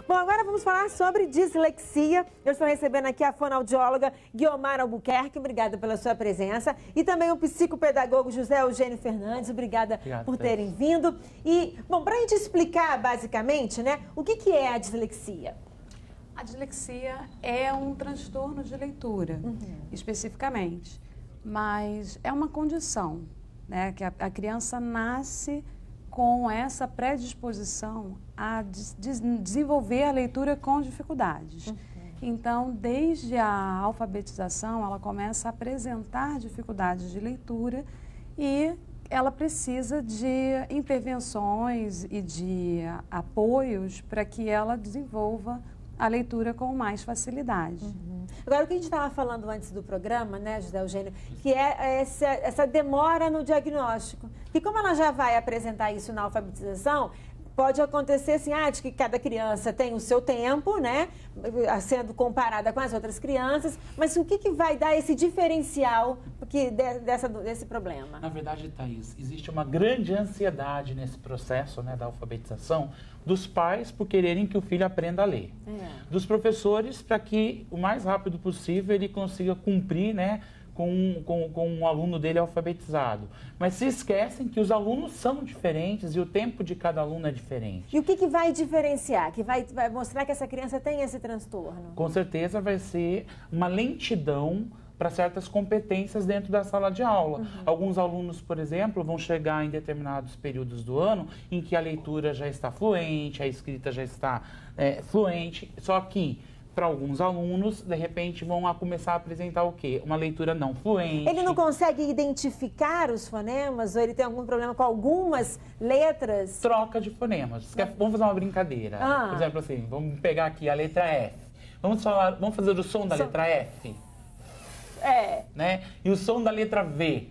Bom, agora vamos falar sobre dislexia. Eu estou recebendo aqui a fonoaudióloga Guiomar Albuquerque, obrigada pela sua presença. E também o psicopedagogo José Eugênio Fernandes, obrigada por terem vindo. E, bom, para a gente explicar basicamente, né, o que é a dislexia? A dislexia é um transtorno de leitura, especificamente, mas é uma condição, né, que a criança nasce com essa predisposição a desenvolver a leitura com dificuldades. Então, desde a alfabetização, ela começa a apresentar dificuldades de leitura e ela precisa de intervenções e de apoios para que ela desenvolva a leitura com mais facilidade. Agora, o que a gente estava falando antes do programa, né, José Eugênio, que é essa demora no diagnóstico. E como ela já vai apresentar isso na alfabetização, pode acontecer assim, de que cada criança tem o seu tempo, né, sendo comparada com as outras crianças, mas o que vai dar esse diferencial desse problema? Na verdade, Thaís, existe uma grande ansiedade nesse processo, né, da alfabetização, dos pais por quererem que o filho aprenda a ler, dos professores para que o mais rápido possível ele consiga cumprir, né, com um aluno dele alfabetizado. Mas se esquecem que os alunos são diferentes e o tempo de cada aluno é diferente. E o que vai diferenciar, que vai mostrar que essa criança tem esse transtorno? Com certeza vai ser uma lentidão para certas competências dentro da sala de aula. Alguns alunos, por exemplo, vão chegar em determinados períodos do ano em que a leitura já está fluente, a escrita já está fluente, só que para alguns alunos, de repente, vão começar a apresentar o quê? Uma leitura não fluente. Ele não consegue identificar os fonemas ou ele tem algum problema com algumas letras? Troca de fonemas. Vamos fazer uma brincadeira. Por exemplo, assim, vamos pegar aqui a letra F. Vamos fazer o som da letra F. Né? E o som da letra V.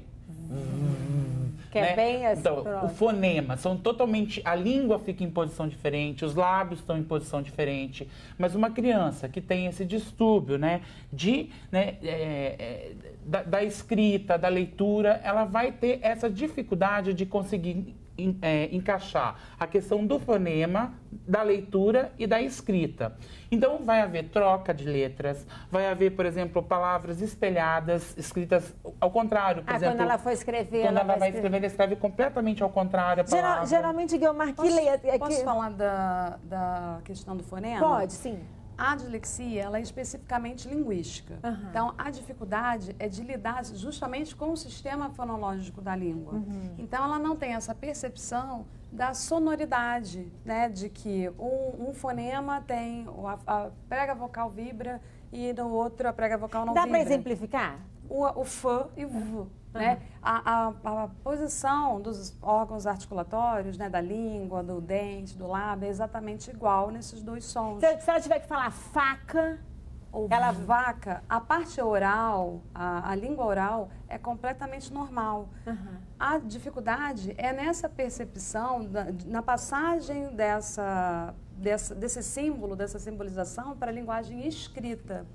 Que é bem assim. Então, o fonema, são totalmente... A língua fica em posição diferente, os lábios estão em posição diferente. Mas uma criança que tem esse distúrbio, né, da escrita, da leitura, ela vai ter essa dificuldade de conseguir encaixar a questão do fonema, da leitura e da escrita. Então, vai haver troca de letras, vai haver, por exemplo, palavras espelhadas, escritas ao contrário. Por exemplo, quando ela for escrever, ela escreve completamente ao contrário a palavra. Geralmente, Guiomar, que letra... Posso falar da questão do fonema? Pode, sim. A dislexia, ela é especificamente linguística. Então, a dificuldade é de lidar justamente com o sistema fonológico da língua. Então, ela não tem essa percepção da sonoridade, né? De que um fonema tem... A prega vocal vibra e no outro a prega vocal não vibra. Dá para exemplificar? O F e o V. Né? A posição dos órgãos articulatórios, né, da língua, do dente, do lábio, é exatamente igual nesses dois sons. Se ela tiver que falar faca... Vaca, a parte oral, a língua oral, é completamente normal. A dificuldade é nessa percepção, na passagem desse símbolo, dessa simbolização para a linguagem escrita.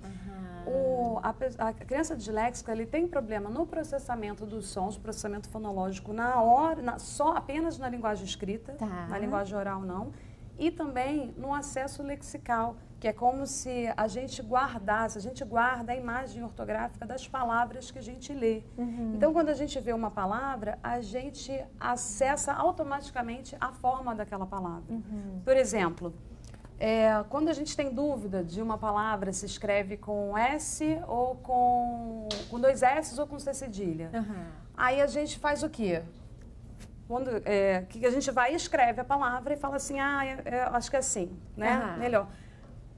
A criança disléxica, ele tem problema no processamento dos sons, processamento fonológico apenas na linguagem escrita, na linguagem oral não, e também no acesso lexical, que é como se a gente guardasse, a gente guarda a imagem ortográfica das palavras que a gente lê. Então, quando a gente vê uma palavra, a gente acessa automaticamente a forma daquela palavra. Por exemplo, quando a gente tem dúvida de uma palavra, se escreve com S ou com dois S ou com C cedilha. Aí a gente faz o quê? Que a gente vai e escreve a palavra e fala assim, acho que é assim, né? Melhor.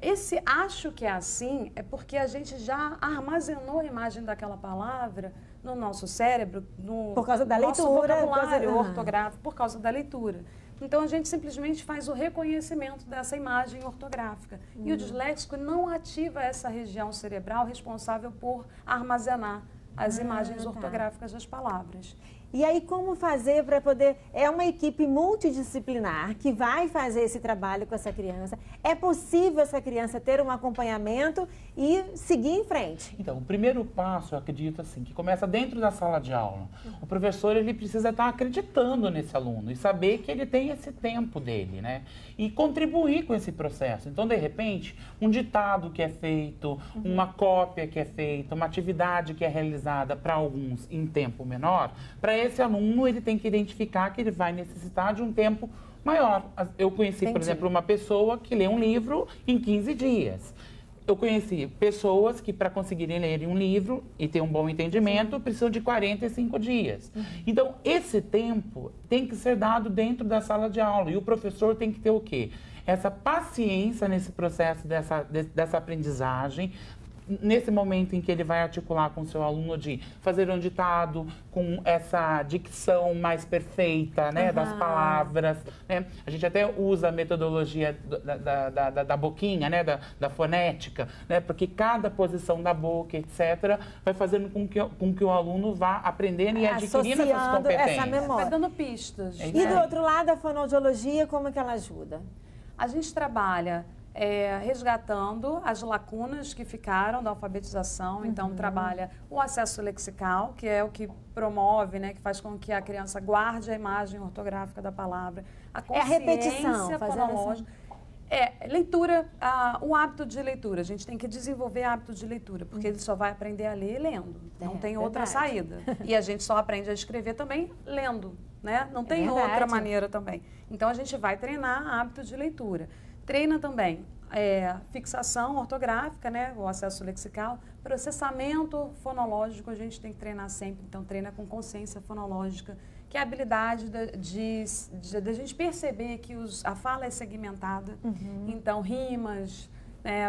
Esse acho que é assim é porque a gente já armazenou a imagem daquela palavra no nosso cérebro, por causa da nosso leitura, vocabulário ortográfico, por causa da leitura. Então, a gente simplesmente faz o reconhecimento dessa imagem ortográfica. E o disléxico não ativa essa região cerebral responsável por armazenar as imagens ortográficas das palavras. E aí, como fazer para poder... É uma equipe multidisciplinar que vai fazer esse trabalho com essa criança. É possível essa criança ter um acompanhamento e seguir em frente? Então, o primeiro passo, eu acredito assim, que começa dentro da sala de aula. O professor, ele precisa estar acreditando nesse aluno e saber que ele tem esse tempo dele, né? E contribuir com esse processo. Então, de repente, um ditado que é feito, uma cópia que é feita, uma atividade que é realizada para alguns em tempo menor, para esse aluno, ele tem que identificar que ele vai necessitar de um tempo maior. Eu conheci, por exemplo, uma pessoa que lê um livro em 15 dias. Eu conheci pessoas que, para conseguirem ler um livro e ter um bom entendimento, precisam de 45 dias. Então, esse tempo tem que ser dado dentro da sala de aula. E o professor tem que ter o quê? Essa paciência nesse processo dessa aprendizagem, nesse momento em que ele vai articular com o seu aluno de fazer um ditado com essa dicção mais perfeita, né, das palavras, né? A gente até usa a metodologia da boquinha, né, da fonética, né, porque cada posição da boca, etc., vai fazendo com que o aluno vá aprendendo e adquirindo essas competências. Essa memória. Vai dando pistas. E do outro lado, a fonoaudiologia, como é que ela ajuda? A gente trabalha resgatando as lacunas que ficaram da alfabetização. Então, trabalha o acesso lexical, que é o que promove, né, que faz com que a criança guarde a imagem ortográfica da palavra. A consciência repetição, fonológica. Leitura, o hábito de leitura. A gente tem que desenvolver hábito de leitura, porque ele só vai aprender a ler lendo. Não tem outra saída. E a gente só aprende a escrever também lendo, né? Não tem outra maneira também. Então, a gente vai treinar hábito de leitura. Treina também fixação ortográfica, né, o acesso lexical, processamento fonológico, a gente tem que treinar sempre. Então, treina com consciência fonológica, que é a habilidade de a gente perceber que a fala é segmentada. Então, rimas,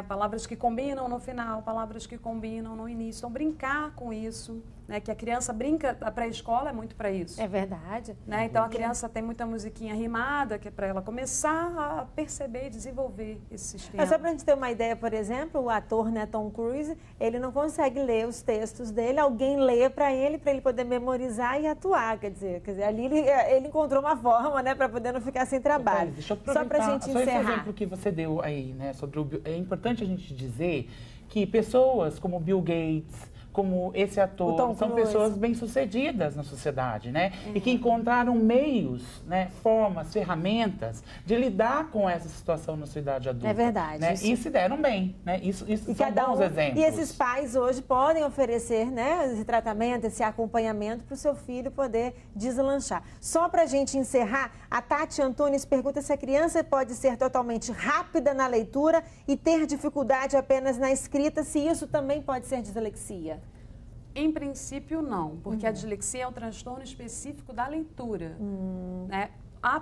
palavras que combinam no final, palavras que combinam no início. Então, brincar com isso, né, que a criança brinca, a pré-escola é muito para isso. É verdade. Né? Então, a criança tem muita musiquinha rimada, que é para ela começar a perceber e desenvolver esse sistema. É só para a gente ter uma ideia, por exemplo, o ator, né, Tom Cruise, ele não consegue ler os textos dele, alguém lê para ele poder memorizar e atuar. Quer dizer ali ele encontrou uma forma, né, para poder não ficar sem trabalho. Deixa eu só para a gente encerrar. Só esse exemplo que você deu aí, né, sobre é importante a gente dizer que pessoas como Bill Gates, como esse ator, são pessoas bem-sucedidas na sociedade, né? E que encontraram meios, né, formas, ferramentas de lidar com essa situação na sua idade adulta. É verdade. Né? E se deram bem, né? Isso são bons exemplos. E esses pais hoje podem oferecer, né, esse tratamento, esse acompanhamento para o seu filho poder deslanchar. Só para a gente encerrar, a Tati Antunes pergunta se a criança pode ser totalmente rápida na leitura e ter dificuldade apenas na escrita, se isso também pode ser dislexia. Em princípio, não, porque a dislexia é um transtorno específico da leitura. Né?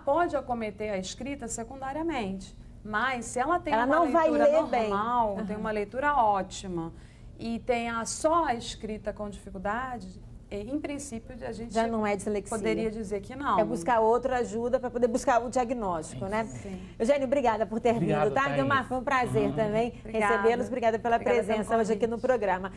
Pode acometer a escrita secundariamente, mas se ela tem uma leitura normal, tem uma leitura ótima e tem só a escrita com dificuldade, em princípio, a gente já não é dislexia. Poderia dizer que não. É buscar outra ajuda para poder buscar o diagnóstico, né? Sim. Eugênio, obrigada por ter vindo, tá? Guilmar, foi um prazer também recebê-los. Obrigada pela presença hoje aqui no programa.